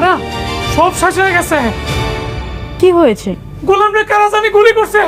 না সব শেষ হয়ে গেছে। কি হয়েছে? গোলাম রে কারা জানি গুলি করছে।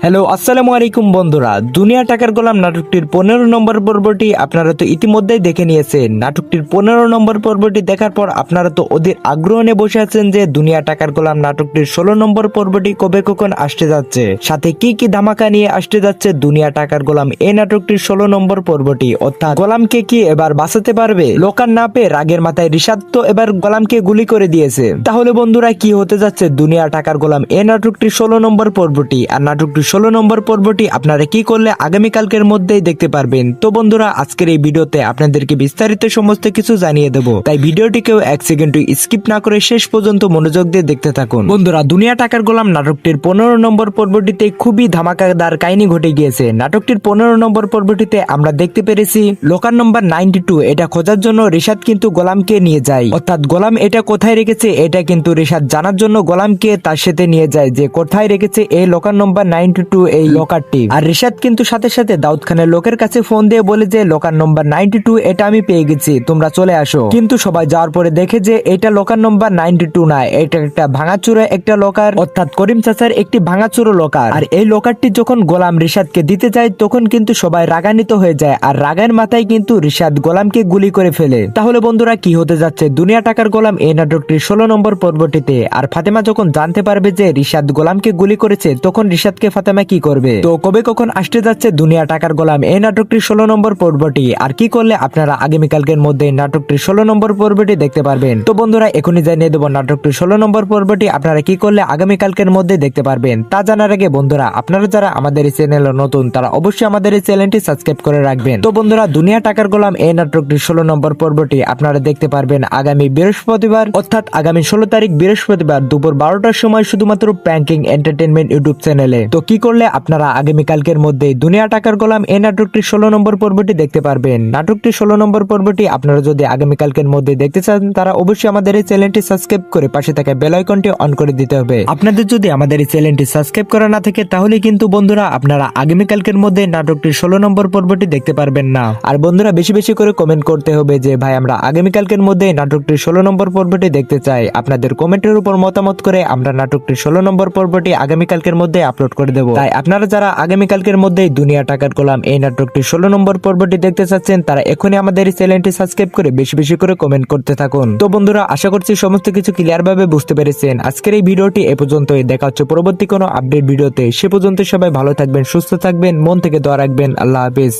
হ্যালো, আসসালামু আলাইকুম বন্ধুরা। দুনিয়া টাকার গোলাম নাটকটির 15 নম্বর পর্বটি আপনারা তো ইতিমধ্যেই দেখে নিয়েছেন। নাটকটির 15 নম্বর পর্বটি দেখার পর আপনারা তো ওদের আগ্রহ নিয়ে বসে আছেন যে দুনিয়া টাকার গোলাম নাটকটির 16 নম্বর পর্বটি কবে কখন আসতে যাচ্ছে, সাথে কি কি ধামাকা নিয়ে আসতে যাচ্ছে দুনিয়া টাকার গোলাম এই নাটকটির 16 নম্বর পর্বটি। অর্থাৎ গোলামকে কি এবার বাঁচাতে পারবে? লোকার না পেয়ে রাগের মাথায় রিশাদ তো এবার গোলামকে গুলি করে দিয়েছে। তাহলে বন্ধুরা কি হতে যাচ্ছে দুনিয়া টাকার গোলাম এই নাটকটির 16 নম্বর পর্বটি? আর নাটকটির 16 নম্বর পর্বটি আপনারা কি করলে আগামীকালকের মধ্যেই দেখতে পারবেন। তো বন্ধুরা আজকের এই ভিডিওতে আপনাদেরকে বিস্তারিত সমস্ত কিছু জানিয়ে দেব, তাই ভিডিওটিকেও এক সেকেন্ড স্কিপ না করে শেষ পর্যন্ত মনোযোগ দিয়ে দেখতে থাকুন। বন্ধুরা দুনিয়া টাকার গোলাম নাটকটির 15 নম্বর পর্বটিতে খুবই ধামাকাদার কাহিনী ঘটে গিয়েছে। নাটকটির 15 নম্বর পর্বটিতে আমরা দেখতে পেরেছি লোকার নম্বর 92 এটা খোঁজার জন্য রিশাদ কিন্তু গোলামকে নিয়ে যায়। অর্থাৎ গোলাম এটা কোথায় রেখেছে এটা কিন্তু রিশাদ জানার জন্য গোলামকে তার সাথে নিয়ে যায় যে কোথায় রেখেছে এই লোকার নম্বর 92 এই লোকারটি। আর রিশাদ কিন্তু সাথে সাথে দাউদ খানের লোকের কাছে ফোন দিয়ে বলে যে লোকার নম্বর 92 এটা আমি পেয়ে গেছি, তোমরা চলে আসো। কিন্তু সবাই যাওয়ার পরে দেখে যে এটা লোকার নম্বর 92 না, এটা একটা ভাঙাচুরা একটা লোকার, অর্থাৎ করিম চাচার একটি ভাঙাচুরো লোকার। আর এই লোকারটি যখন গোলাম রিশাদকে দিতে যায় তখন কিন্তু সবাই রাগান্বিত হয়ে যায়, আর রাগের মাথায় কিন্তু রিশাদ গোলামকে গুলি করে ফেলে। তাহলে বন্ধুরা কি হতে যাচ্ছে দুনিয়া টাকার গোলাম এই নাটকটির 16 নম্বর পর্বটিতে? আর ফাতেমা যখন জানতে পারবে যে রিশাদ গোলামকে গুলি করেছে তখন রিশাদকে ফাতেমা কি করবে? তো কবে কখন আসতে যাচ্ছে দুনিয়া টাকার গোলাম এই নাটকটির 16 নম্বর পর্বটি? আর কি করলে আপনারা আগামীকালকের মধ্যে নাটকটির 16 নম্বর পর্বটি দেখতে পারবেন? তো বন্ধুরা এখনই জানিয়ে দেবো নাটকটির 16 নম্বর পর্বটি আপনারা কি করলে আগামীকালকের মধ্যে দেখতে পারবেন। তা জানার আগে বন্ধুরা আপনারা যারা আমাদের এই চ্যানেলে নতুন তারা অবশ্যই আমাদের এই চ্যানেলটি সাবস্ক্রাইব করে রাখবেন। তো বন্ধুরা দুনিয়া টাকার গোলাম এই নাটকটির 16 নম্বর পর্বটি আপনারা দেখতে পারবেন আগামী বৃহস্পতিবার, অর্থাৎ আগামী 16 তারিখ বৃহস্পতিবার দুপুর 12টার সময় শুধুমাত্র প্র্যাঙ্কিং এন্টারটেইনমেন্ট ইউটিউব চ্যানেলে। তো কি করলে আপনারা আগামীকালকের মধ্যে দুনিয়া টাকার গোলাম এই নাটকটির 16 নম্বর পর্বটি দেখতে পারবেন। নাটকটির 16 নম্বর পর্বটি আপনারা যদি আগামীকালকের মধ্যে দেখতে চান তারা অবশ্যই আমাদের এই চ্যানেলটি সাবস্ক্রাইব করে পাশে থাকা বেল আইকনটি অন করে দিতে হবে। আপনাদের যদি আমাদের এই চ্যানেলটি সাবস্ক্রাইব করা না থাকে তাহলে কিন্তু বন্ধুরা আপনারা আগামীকালকের মধ্যে নাটকটির 16 নম্বর পর্বটি দেখতে পারবেন না। আর বন্ধুরা বেশি বেশি করে কমেন্ট করতে হবে যে ভাই আমরা আগামীকালকের মধ্যে নাটকটির 16 নম্বর পর্বটি দেখতে চাই। আপনাদের কমেন্টের উপর মতামত করে আমরা নাটকটির 16 নম্বর পর্বটি আগামীকালকের মধ্যে আপলোড করে দেব। তাই আপনারা যারা আগামীকালকের মধ্যেই দুনিয়া টাকার গোলাম এই নাটকটির 16 নম্বর পর্বটি দেখতে চাচ্ছেন তারা এখনই আমাদের এই চ্যানেলটি সাবস্ক্রাইব করে বেশি বেশি করে কমেন্ট করতে থাকুন। তো বন্ধুরা আশা করছি সমস্ত কিছু ক্লিয়ার ভাবে বুঝতে পেরেছেন। আজকের এই ভিডিওটি এ পর্যন্তই, দেখা হচ্ছে পরবর্তী কোনো আপডেট ভিডিওতে। সে পর্যন্ত সবাই ভালো থাকবেন, সুস্থ থাকবেন, মন থেকে দোয়া রাখবেন। আল্লাহ হাফেজ।